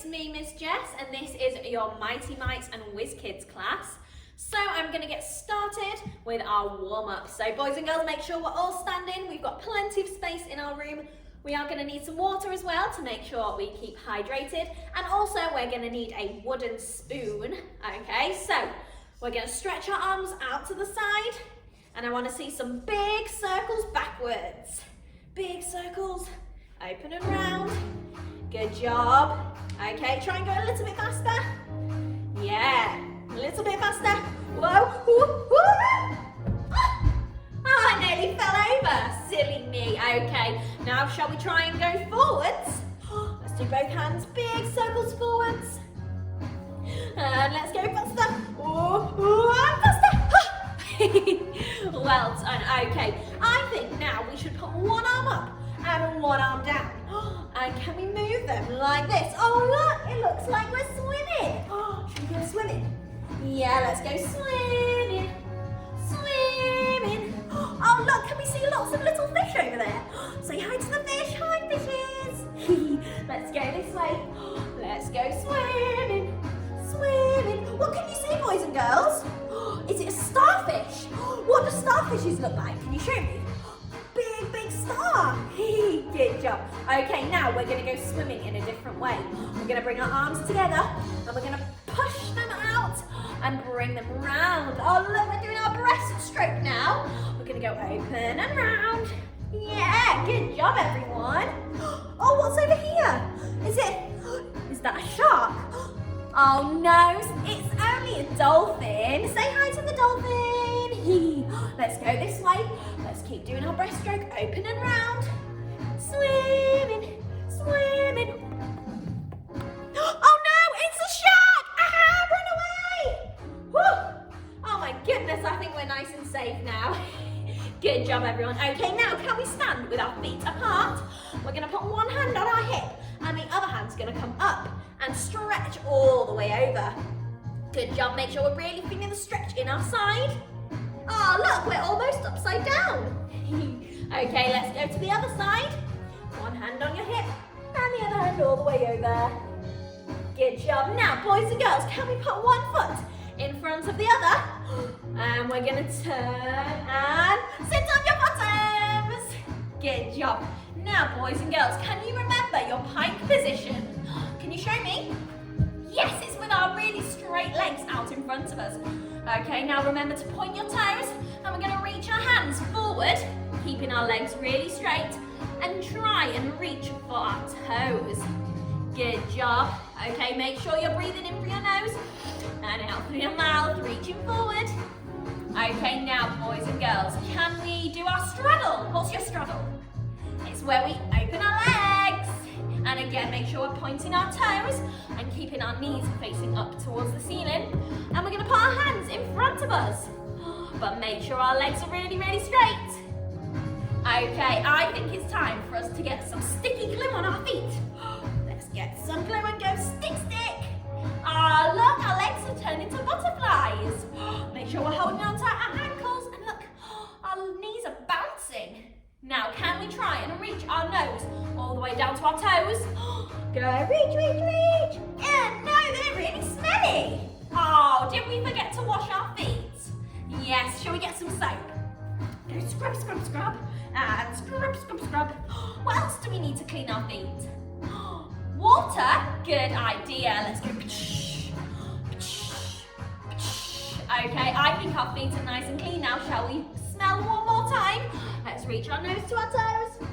it's me, Miss Jess, and this is your Mighty Mites and Whiz Kids class. So I'm going to get started with our warm-up. So boys and girls, make sure we're all standing. We've got plenty of space in our room. We are going to need some water as well to make sure we keep hydrated. And also we're going to need a wooden spoon. Okay, so we're going to stretch our arms out to the side. And I want to see some big circles backwards. Big circles, open and round. Good job. Okay, try and go a little bit faster. Yeah, a little bit faster. Whoa. Woo, woo. Oh, I nearly fell over. Silly me. Okay, now shall we try and go forwards? Let's do both hands. Big circles forwards. And let's go faster. And faster. Well done. Okay, I think now we should put one arm up and one arm down. And can we move them like this? Oh look, it looks like we're swimming. Should we go swimming? Yeah, let's go swimming. Swimming. Oh look, can we see lots of little fish over there? Say hi to the fish. Hi fishes. Let's go this way. Let's go swimming. Swimming. What can you see, boys and girls? Is it a starfish? What do starfishes look like? Can you show me? Big star. Good job. Okay, now we're going to go swimming in a different way. We're going to bring our arms together and we're going to push them out and bring them round. Oh look, we're doing our breaststroke now. We're going to go open and round. Yeah, good job everyone. Oh, what's over here? Is that a shark? Oh no, it's only a dolphin. Say hi to the dolphin. Let's go this way. Let's keep doing our breaststroke, open and round. Swimming, swimming. Oh no, it's a shark! Ah, run away! Woo! Oh my goodness, I think we're nice and safe now. Good job everyone. Okay, now can we stand with our feet apart? We're gonna put one hand on our hip and the other hand's gonna come up and stretch all the way over. Good job, make sure we're really feeling the stretch in our side. Oh look, we're almost upside down. Okay, let's go to the other side. One hand on your hip and the other hand all the way over. Good job. Now, boys and girls, can we put one foot in front of the other? And we're gonna turn and sit on your bottoms. Good job. Now, boys and girls, can you remember your pike position? Can you show me? Yes, it's with our really straight legs out in front of us. Okay, now remember to point your toes and we're going to reach our hands forward, keeping our legs really straight and try and reach for our toes. Good job. Okay, make sure you're breathing in through your nose and out through your mouth, reaching forward. Okay, now boys and girls, can we do our straddle? What's your straddle? It's where we open our legs. And again, make sure we're pointing our toes and keeping our knees facing up towards the ceiling. And we're going to put our hands in front of us. But make sure our legs are really, really straight. Okay, I think it's time for us to get some sticky glue on our feet. Let's get some glue and go stick. Ah, look, our legs have turned into butterflies. Make sure we're holding on to our ankles. And look, our knees are bouncing. Now, can we try and reach our nose all the way down to our toes? Go, reach. Yeah, no, they're really smelly. Oh, did we forget to wash our feet? Yes, shall we get some soap? Go scrub. And scrub. What else do we need to clean our feet? Water? Good idea. Let's go. Okay, I think our feet are nice and clean now. Shall we smell one more time? Let's reach our nose to our toes.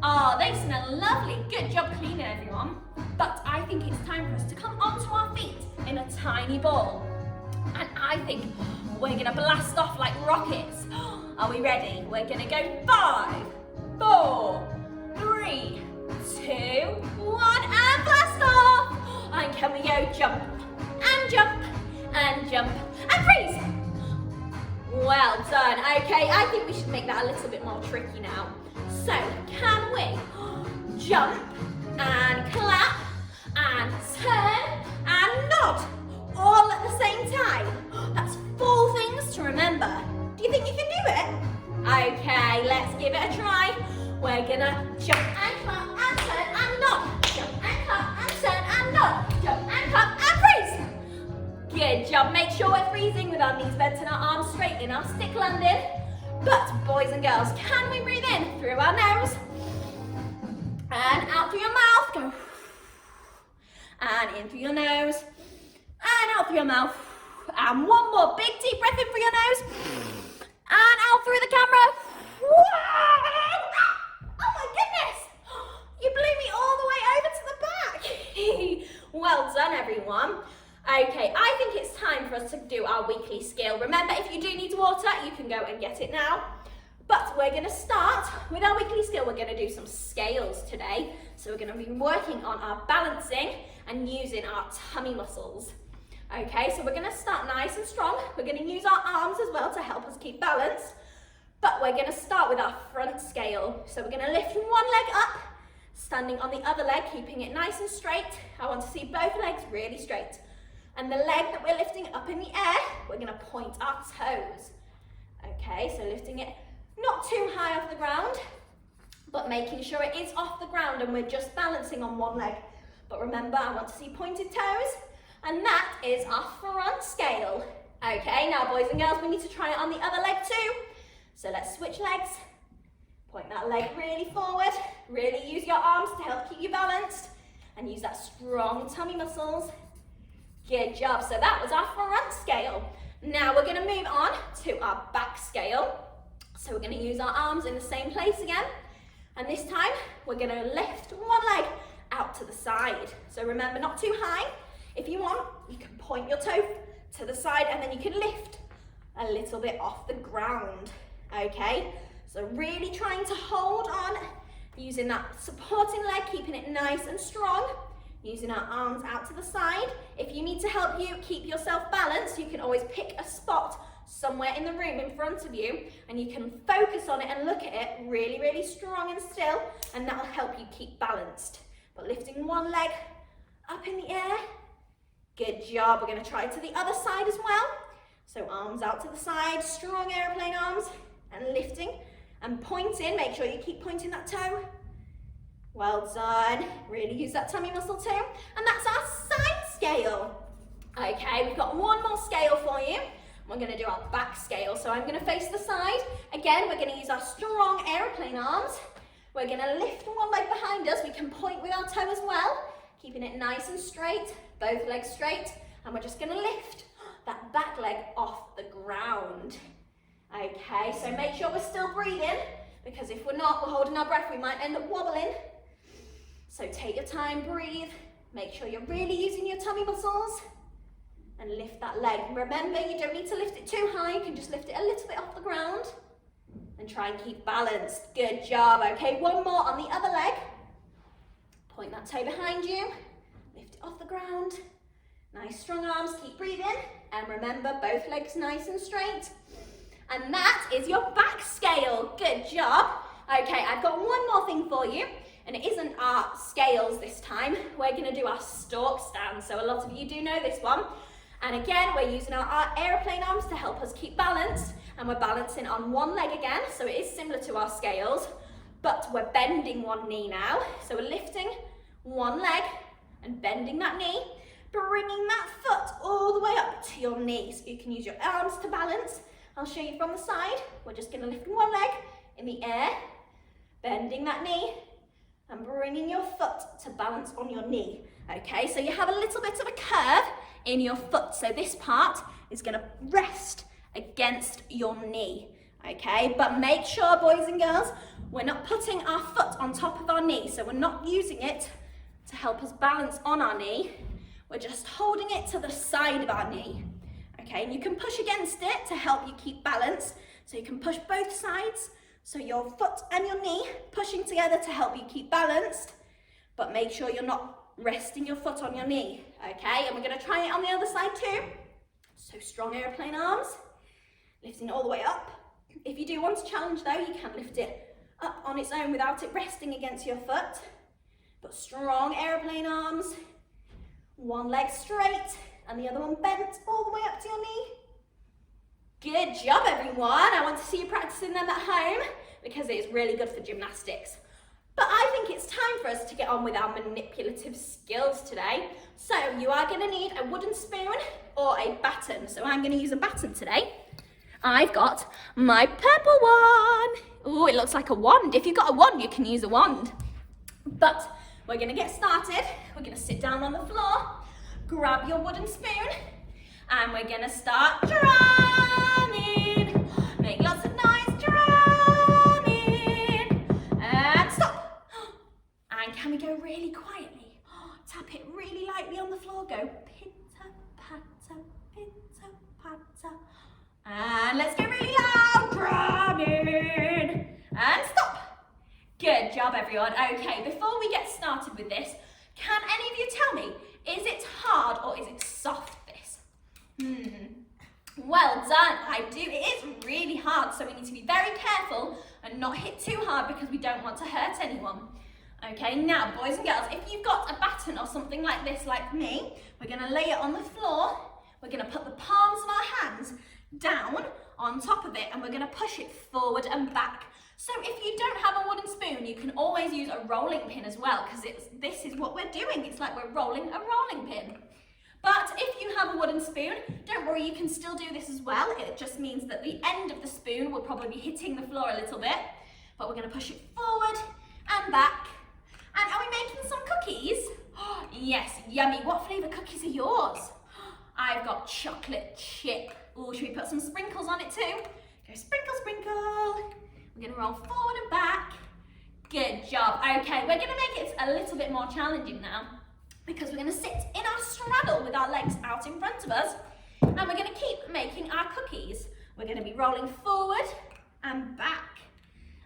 Oh, they smell lovely. Good job cleaning, everyone. But I think it's time for us to come onto our feet in a tiny ball. And I think we're going to blast off like rockets. Are we ready? We're going to go 5, 4, 3, 2, 1, and blast off. And can we go jump, and freeze? Well done. Okay, I think we should make that a little bit more tricky now. So, can we jump and clap and turn and nod all at the same time? That's 4 things to remember. Do you think you can do it? Okay, let's give it a try. We're gonna jump and clap and turn and nod. Jump and clap and turn and nod. Good job. Make sure we're freezing with our knees bent and our arms straight in our stick landing. But boys and girls, can we breathe in through our nose and out through your mouth? Go. And in through your nose and out through your mouth. And one more big deep breath in through your nose and out through the camera. Oh my goodness! You blew me all the way over to the back. Well done, everyone. Okay, I think it's time for us to do our weekly skill. Remember, if you do need water, you can go and get it now. But we're going to start with our weekly skill. We're going to do some scales today. So we're going to be working on our balancing and using our tummy muscles. Okay, so we're going to start nice and strong. We're going to use our arms as well to help us keep balanced. But we're going to start with our front scale. So we're going to lift one leg up, standing on the other leg, keeping it nice and straight. I want to see both legs really straight. And the leg that we're lifting up in the air, we're going to point our toes. Okay, so lifting it not too high off the ground, but making sure it is off the ground and we're just balancing on one leg. But remember, I want to see pointed toes, and that is our front scale. Okay, now boys and girls, we need to try it on the other leg too. So let's switch legs. Point that leg really forward. Really use your arms to help keep you balanced and use that strong tummy muscles. Good job. So that was our front scale. Now we're going to move on to our back scale. So we're going to use our arms in the same place again. And this time we're going to lift one leg out to the side. So remember, not too high. If you want, you can point your toe to the side and then you can lift a little bit off the ground. Okay, so really trying to hold on, using that supporting leg, keeping it nice and strong, using our arms out to the side. If you need to help you keep yourself balanced, you can always pick a spot somewhere in the room in front of you and you can focus on it and look at it really, really strong and still, and that'll help you keep balanced. But lifting one leg up in the air. Good job. We're going to try to the other side as well. So arms out to the side, strong airplane arms, and lifting and pointing. Make sure you keep pointing that toe. Well done. Really use that tummy muscle too. And that's our side scale. Okay, we've got one more scale for you. We're going to do our back scale. So I'm going to face the side. Again, we're going to use our strong airplane arms. We're going to lift one leg behind us. We can point with our toe as well, keeping it nice and straight, both legs straight. And we're just going to lift that back leg off the ground. Okay, so make sure we're still breathing, because if we're not, we're holding our breath, we might end up wobbling. So take your time, breathe. Make sure you're really using your tummy muscles and lift that leg. Remember, you don't need to lift it too high. You can just lift it a little bit off the ground and try and keep balanced. Good job. Okay, one more on the other leg. Point that toe behind you. Lift it off the ground. Nice strong arms, keep breathing. And remember, both legs nice and straight. And that is your back scale. Good job. Okay, I've got one more thing for you. And it isn't our scales this time. We're going to do our stork stand. So a lot of you do know this one. And again, we're using our airplane arms to help us keep balanced. And we're balancing on one leg again. So it is similar to our scales. But we're bending one knee now. So we're lifting one leg and bending that knee. Bringing that foot all the way up to your knee. So you can use your arms to balance. I'll show you from the side. We're just going to lift one leg in the air. Bending that knee. And bringing your foot to balance on your knee. Okay, so you have a little bit of a curve in your foot. So this part is going to rest against your knee. Okay, but make sure, boys and girls, we're not putting our foot on top of our knee. So we're not using it to help us balance on our knee. We're just holding it to the side of our knee. Okay, and you can push against it to help you keep balance. So you can push both sides. So your foot and your knee pushing together to help you keep balanced, but make sure you're not resting your foot on your knee, okay? And we're going to try it on the other side too. So strong airplane arms, lifting all the way up. If you do want to challenge though, you can lift it up on its own without it resting against your foot. But strong airplane arms, one leg straight and the other one bent all the way up to your knee. Good job, everyone. I want to see you practicing them at home because it is really good for gymnastics. But I think it's time for us to get on with our manipulative skills today. So you are going to need a wooden spoon or a baton. So I'm going to use a baton today. I've got my purple one. Oh, it looks like a wand. If you've got a wand, you can use a wand. But we're going to get started. We're going to sit down on the floor, grab your wooden spoon, and we're going to start drumming. Make lots of noise, drumming. And stop. And can we go really quietly? Tap it really lightly on the floor. Go pitter-patter, pitter-patter. And let's go really loud, drumming. And stop. Good job, everyone. Okay, before we get started with this, can any of you tell me, is it hard or is it soft, this? Well done. It is really hard, so we need to be very careful and not hit too hard because we don't want to hurt anyone. Okay, now, boys and girls, if you've got a baton or something like this, like me, we're going to lay it on the floor. We're going to put the palms of our hands down on top of it, and we're going to push it forward and back. So if you don't have a wooden spoon, you can always use a rolling pin as well, because this is what we're doing. It's like we're rolling a rolling pin. But if you have a wooden spoon, don't worry, you can still do this as well. It just means that the end of the spoon will probably be hitting the floor a little bit, but we're going to push it forward and back. And are we making some cookies? Oh, yes, yummy. What flavour cookies are yours? I've got chocolate chip. Oh, should we put some sprinkles on it too? Go sprinkle, sprinkle. We're going to roll forward and back. Good job. Okay, we're going to make it a little bit more challenging now because we're going to sit in our straddle with our legs out in front of us, and we're going to keep making our cookies. We're going to be rolling forward and back.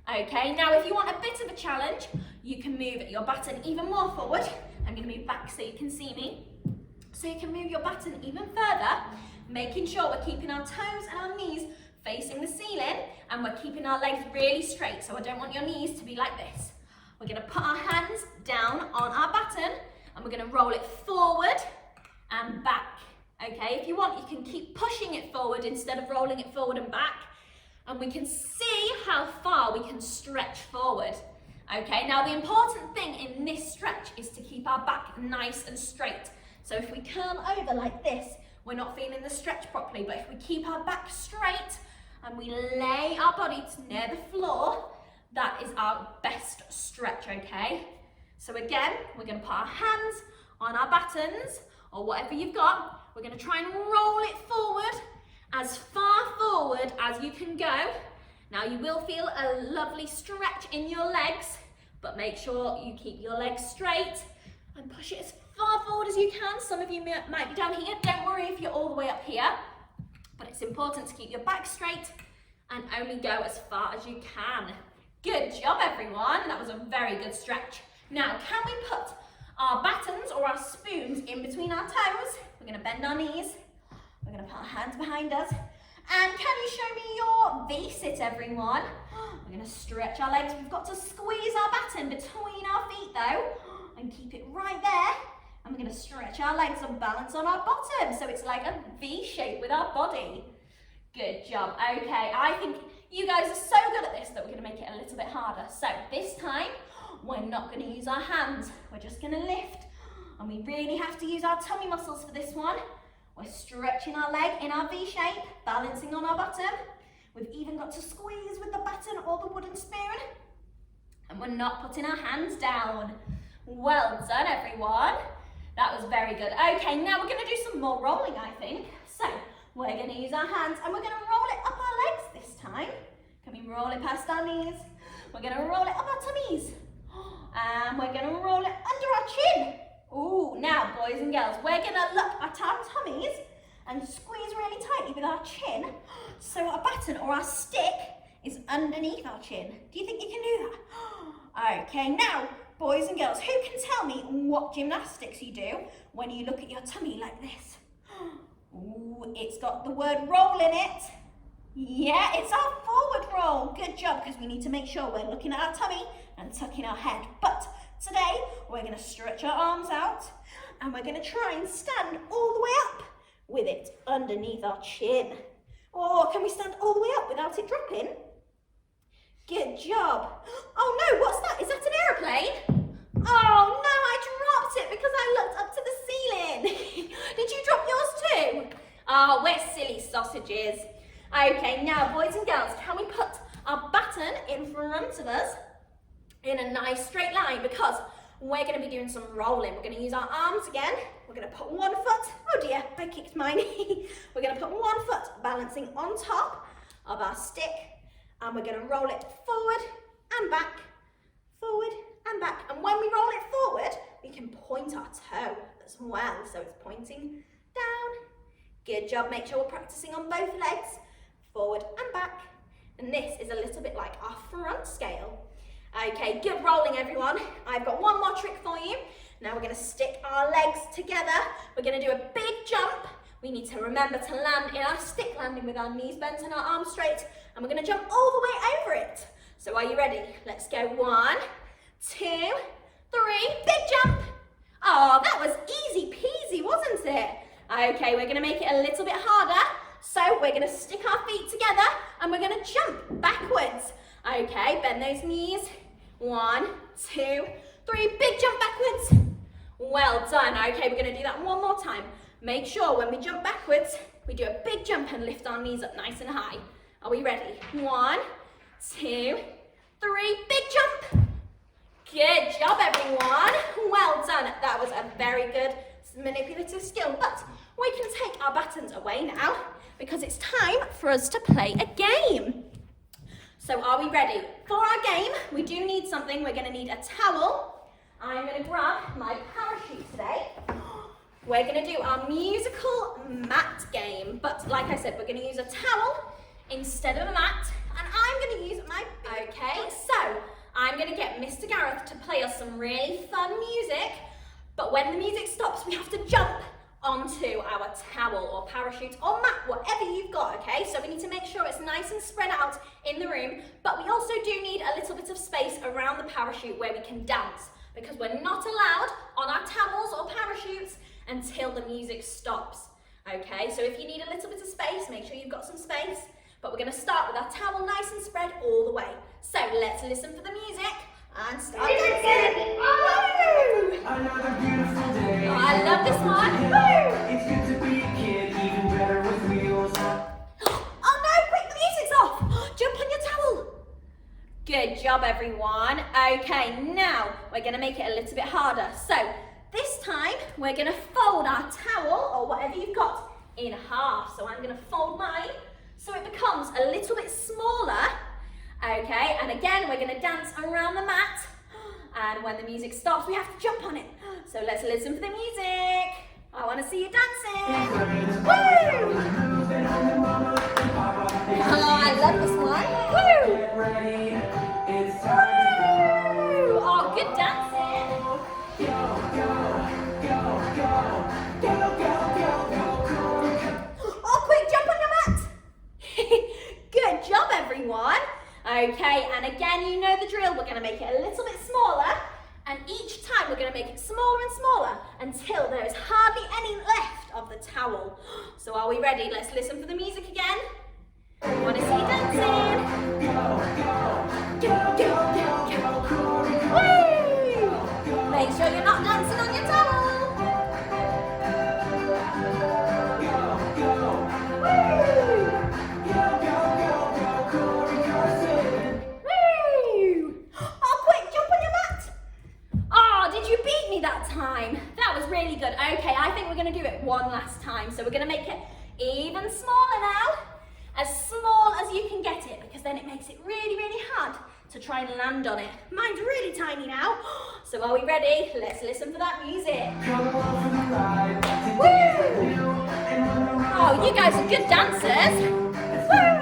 Okay, now if you want a bit of a challenge, you can move your baton even more forward. I'm going to move back so you can see me. So you can move your baton even further, making sure we're keeping our toes and our knees facing the ceiling, and we're keeping our legs really straight, so I don't want your knees to be like this. We're going to put our hands down on our baton, and we're going to roll it forward and back. Okay, if you want, you can keep pushing it forward instead of rolling it forward and back, and we can see how far we can stretch forward. Okay, now the important thing in this stretch is to keep our back nice and straight. So if we curl over like this, we're not feeling the stretch properly, but if we keep our back straight and we lay our body near the floor, that is our best stretch, okay? So again, we're going to put our hands on our batons or whatever you've got. We're going to try and roll it forward, as far forward as you can go. Now you will feel a lovely stretch in your legs, but make sure you keep your legs straight and push it as far forward as you can. Some of you might be down here. Don't worry if you're all the way up here, but it's important to keep your back straight and only go as far as you can. Good job, everyone. That was a very good stretch. Now, can we put our batons or our spoons in between our toes? We're going to bend our knees. We're going to put our hands behind us. And can you show me your V-sit, everyone? We're going to stretch our legs. We've got to squeeze our baton between our feet, though, and keep it right there. And we're going to stretch our legs and balance on our bottom. So it's like a V shape with our body. Good job. Okay, I think you guys are so good at this that we're going to make it a little bit harder. So this time, we're not going to use our hands. We're just going to lift. And we really have to use our tummy muscles for this one. We're stretching our leg in our V shape, balancing on our bottom. We've even got to squeeze with the baton or the wooden spoon. And we're not putting our hands down. Well done, everyone. That was very good. Okay, now we're going to do some more rolling, I think. So we're going to use our hands and we're going to roll it up our legs this time. Can we roll it past our knees? We're going to roll it up our tummies. And we're going to roll it under our chin. Ooh, now boys and girls, we're going to look at our tummies and squeeze really tightly with our chin so our baton or our stick is underneath our chin. Do you think you can do that? Okay, now boys and girls, who can tell me what gymnastics you do when you look at your tummy like this? Ooh, it's got the word roll in it. Yeah, it's our forward roll. Good job, because we need to make sure we're looking at our tummy and tucking our head. But today, we're going to stretch our arms out and we're going to try and stand all the way up with it underneath our chin. Or can we stand all the way up without it dropping? Good job. Oh no, what's that? Is that an sausages. Okay, now boys and girls, can we put our baton in front of us in a nice straight line, because we're going to be doing some rolling. We're going to use our arms again. We're going to put one foot, oh dear, I kicked mine. We're going to put one foot balancing on top of our stick, and we're going to roll it forward and back, forward and back. And when we roll it forward, we can point our toe as well, so it's pointing down. Good job. Make sure we're practicing on both legs, forward and back. And this is a little bit like our front scale. Okay, good rolling everyone. I've got one more trick for you. Now we're going to stick our legs together. We're going to do a big jump. We need to remember to land in our stick landing with our knees bent and our arms straight. And we're going to jump all the way over it. So are you ready? Let's go. 1, 2, 3, big jump. Oh, that was easy peasy, wasn't it? Okay, we're going to make it a little bit harder. So we're going to stick our feet together and we're going to jump backwards. Okay, bend those knees. 1, 2, 3, big jump backwards. Well done. Okay, we're going to do that one more time. Make sure when we jump backwards, we do a big jump and lift our knees up nice and high. Are we ready? 1, 2, 3, big jump. Good job, everyone. Well done. That was a very good manipulative skill, but we can take our batons away now because it's time for us to play a game. So are we ready? For our game, we do need something. We're going to need a towel. I'm going to grab my parachute today. We're going to do our musical mat game, but like I said, we're going to use a towel instead of a mat, and I'm going to use my... Okay, so I'm going to get Mr. Gareth to play us some really fun music, but when the music stops, we have to jump onto our towel or parachute or mat, whatever you've got, okay? So we need to make sure it's nice and spread out in the room, but we also do need a little bit of space around the parachute where we can dance, because we're not allowed on our towels or parachutes until the music stops, okay? So if you need a little bit of space, make sure you've got some space, but we're gonna start with our towel nice and spread all the way. So let's listen for the music and start dancing. Woo! Another beautiful day. Oh, I love this one. Woo! It's good to be a kid, even better with wheels. Oh no, quick, the music's off. Jump on your towel. Good job, everyone. Okay, now we're gonna make it a little bit harder. So this time we're gonna fold our towel or whatever you've got in half. So I'm gonna fold mine so it becomes a little bit smaller. Okay, and again, we're gonna dance around the mat. And when the music stops, we have to jump on it. So let's listen for the music. I wanna see you dancing. Woo! Oh, I love this one. Woo! Get ready, it's Woo! time to go. Oh, good dancing. Go, go, go, go, go, go, go, go. Oh, quick, jump on your mat. Good job, everyone. Okay, and again, you know the drill. We're gonna make it a little bit smaller, and each time we're gonna make it smaller and smaller until there is hardly any left of the towel. So are we ready? Let's listen for the music again. I wanna see you dancing. Go, go, go, go. Woo! Make sure you're not dancing on your towel. That time. That was really good. Okay, I think we're going to do it one last time. So we're going to make it even smaller now. As small as you can get it, because then it makes it really, really hard to try and land on it. Mine's really tiny now. So are we ready? Let's listen for that music. Woo! Oh, you guys are good dancers. Woo!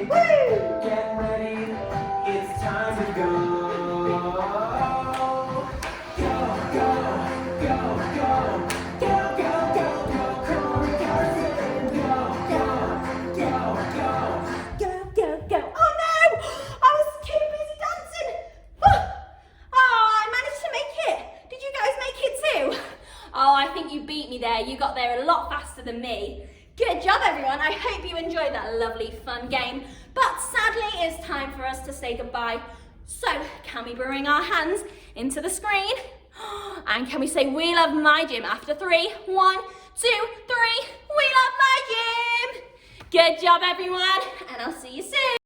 Woo! Get ready, it's time to go. Go, go, go, go. Go, go, go, go, Corey Carson. Go, go, go, go. Go, go, go. Oh no! I was too busy dancing. Oh, I managed to make it. Did you guys make it too? Oh, I think you beat me there. You got there a lot faster than me. Good job, everyone. I hope you enjoyed that lovely, fun game. But sadly, it's time for us to say goodbye. So, can we bring our hands into the screen? And can we say we love my gym after 3? 1, 2, 3. We love my gym. Good job, everyone. And I'll see you soon.